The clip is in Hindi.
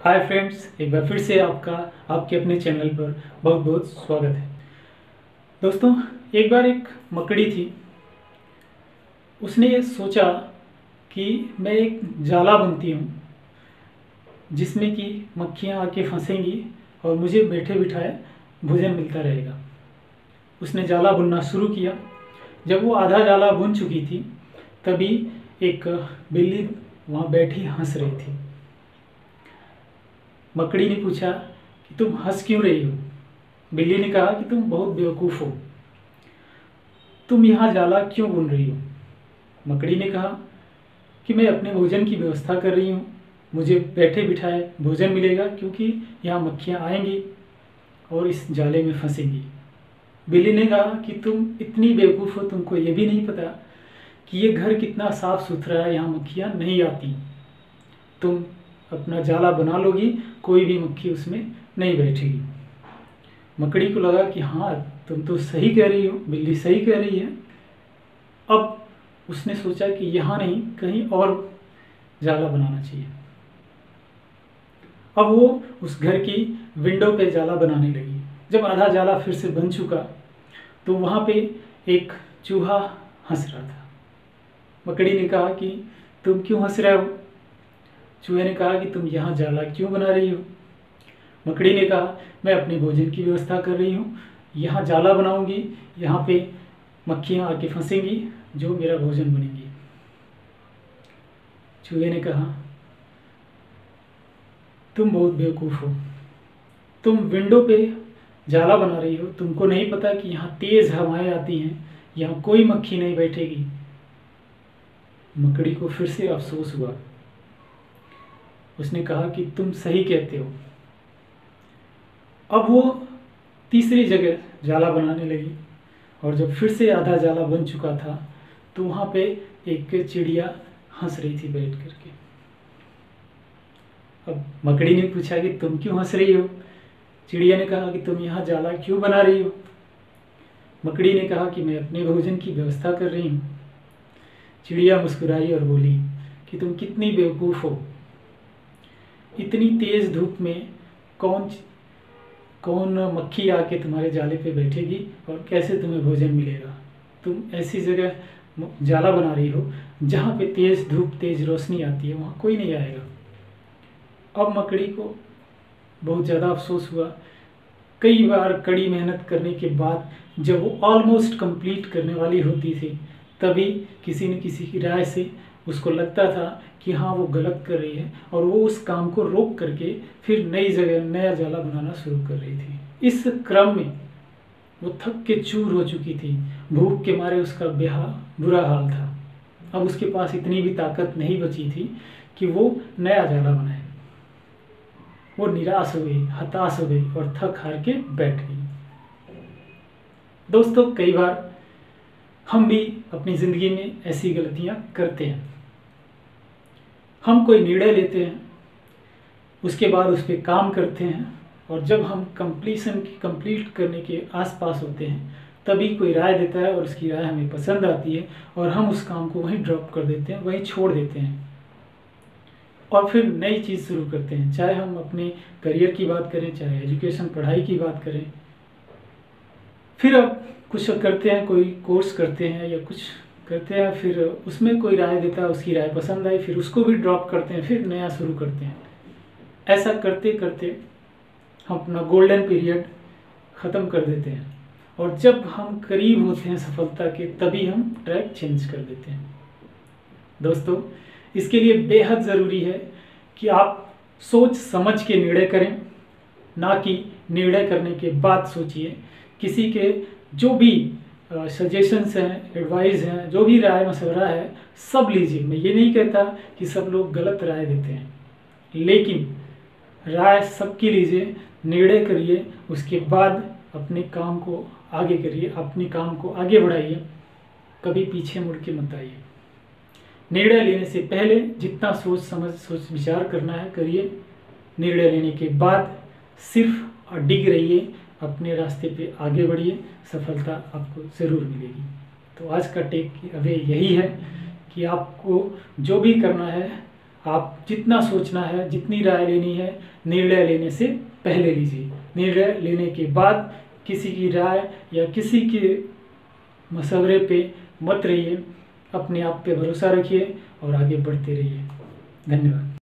हाय फ्रेंड्स, एक बार फिर से आपका आपके अपने चैनल पर बहुत बहुत स्वागत है। दोस्तों, एक बार एक मकड़ी थी। उसने ये सोचा कि मैं एक जाला बुनती हूँ जिसमें कि मक्खियाँ आके फंसेंगी और मुझे बैठे बिठाए भोजन मिलता रहेगा। उसने जाला बुनना शुरू किया। जब वो आधा जाला बुन चुकी थी तभी एक बिल्ली वहाँ बैठी हंस रही थी। मकड़ी ने पूछा कि तुम हंस क्यों रही हो? बिल्ली ने कहा कि तुम बहुत बेवकूफ़ हो, तुम यहाँ जाला क्यों बुन रही हो? मकड़ी ने कहा कि मैं अपने भोजन की व्यवस्था कर रही हूँ, मुझे बैठे बिठाए भोजन मिलेगा क्योंकि यहाँ मक्खियाँ आएंगी और इस जाले में फंसेंगी। बिल्ली ने कहा कि तुम इतनी बेवकूफ़ हो, तुमको ये भी नहीं पता कि ये घर कितना साफ़ सुथरा है, यहाँ मक्खियाँ नहीं आती। तुम अपना जाला बना लोगी, कोई भी मक्खी उसमें नहीं बैठेगी। मकड़ी को लगा कि हाँ, तुम तो सही कह रही हो, बिल्ली सही कह रही है। अब उसने सोचा कि यहाँ नहीं, कहीं और जाला बनाना चाहिए। अब वो उस घर की विंडो पे जाला बनाने लगी। जब आधा जाला फिर से बन चुका तो वहाँ पे एक चूहा हंस रहा था। मकड़ी ने कहा कि तुम क्यों हंस रहे हो? चूहे ने कहा कि तुम यहाँ जाला क्यों बना रही हो? मकड़ी ने कहा मैं अपने भोजन की व्यवस्था कर रही हूँ, यहाँ जाला बनाऊंगी, यहाँ पे मक्खियाँ आके फंसेंगी जो मेरा भोजन बनेंगी। चूहे ने कहा तुम बहुत बेवकूफ़ हो, तुम विंडो पे जाला बना रही हो, तुमको नहीं पता कि यहाँ तेज़ हवाएं आती हैं, यहाँ कोई मक्खी नहीं बैठेगी। मकड़ी को फिर से अफसोस हुआ। उसने कहा कि तुम सही कहते हो। अब वो तीसरी जगह जाला बनाने लगी और जब फिर से आधा जाला बन चुका था तो वहाँ पे एक चिड़िया हंस रही थी बैठ करके। अब मकड़ी ने पूछा कि तुम क्यों हंस रही हो? चिड़िया ने कहा कि तुम यहाँ जाला क्यों बना रही हो? मकड़ी ने कहा कि मैं अपने भोजन की व्यवस्था कर रही हूँ। चिड़िया मुस्कुराई और बोली कि तुम कितनी बेवकूफ़ हो, इतनी तेज़ धूप में कौन कौन मक्खी आके तुम्हारे जाले पे बैठेगी और कैसे तुम्हें भोजन मिलेगा? तुम ऐसी जगह जाला बना रही हो जहाँ पे तेज़ धूप तेज़ रोशनी आती है, वहाँ कोई नहीं आएगा। अब मकड़ी को बहुत ज़्यादा अफसोस हुआ। कई बार कड़ी मेहनत करने के बाद जब वो ऑलमोस्ट कंप्लीट करने वाली होती थी तभी किसी न किसी की राय से उसको लगता था कि हाँ, वो गलत कर रही है और वो उस काम को रोक करके फिर नई जगह नया जाला बनाना शुरू कर रही थी। इस क्रम में वो थक के चूर हो चुकी थी, भूख के मारे उसका बुरा हाल था। अब उसके पास इतनी भी ताकत नहीं बची थी कि वो नया जाला बनाए। वो निराश हो गई, हताश हो गई और थक हार के बैठ गई। दोस्तों, कई बार हम भी अपनी ज़िंदगी में ऐसी गलतियां करते हैं। हम कोई निर्णय लेते हैं, उसके बाद उस पर काम करते हैं और जब हम कंप्लीट करने के आसपास होते हैं तभी कोई राय देता है और उसकी राय हमें पसंद आती है और हम उस काम को वहीं ड्रॉप कर देते हैं, वहीं छोड़ देते हैं और फिर नई चीज़ शुरू करते हैं। चाहे हम अपने करियर की बात करें, चाहे एजुकेशन पढ़ाई की बात करें। फिर अब कुछ करते हैं, कोई कोर्स करते हैं या कुछ करते हैं, फिर उसमें कोई राय देता है, उसकी राय पसंद आई, फिर उसको भी ड्रॉप करते हैं, फिर नया शुरू करते हैं। ऐसा करते करते हम अपना गोल्डन पीरियड ख़त्म कर देते हैं और जब हम करीब होते हैं सफलता के तभी हम ट्रैक चेंज कर देते हैं। दोस्तों, इसके लिए बेहद ज़रूरी है कि आप सोच समझ के निर्णय करें, ना कि निर्णय करने के बाद सोचिए। किसी के जो भी सजेशंस हैं, एडवाइस हैं, जो भी राय मशवरा है, सब लीजिए। मैं ये नहीं कहता कि सब लोग गलत राय देते हैं, लेकिन राय सबकी लीजिए, निर्णय करिए, उसके बाद अपने काम को आगे करिए, अपने काम को आगे बढ़ाइए, कभी पीछे मुड़ के मत आइए। निर्णय लेने से पहले जितना सोच विचार करना है करिए। निर्णय लेने के बाद सिर्फ अडिग रहिए, अपने रास्ते पे आगे बढ़िए, सफलता आपको ज़रूर मिलेगी। तो आज का टेक अवे यही है कि आपको जो भी करना है आप जितना सोचना है, जितनी राय लेनी है, निर्णय लेने से पहले लीजिए। निर्णय लेने के बाद किसी की राय या किसी के मशवरे पे मत रहिए। अपने आप पे भरोसा रखिए और आगे बढ़ते रहिए। धन्यवाद।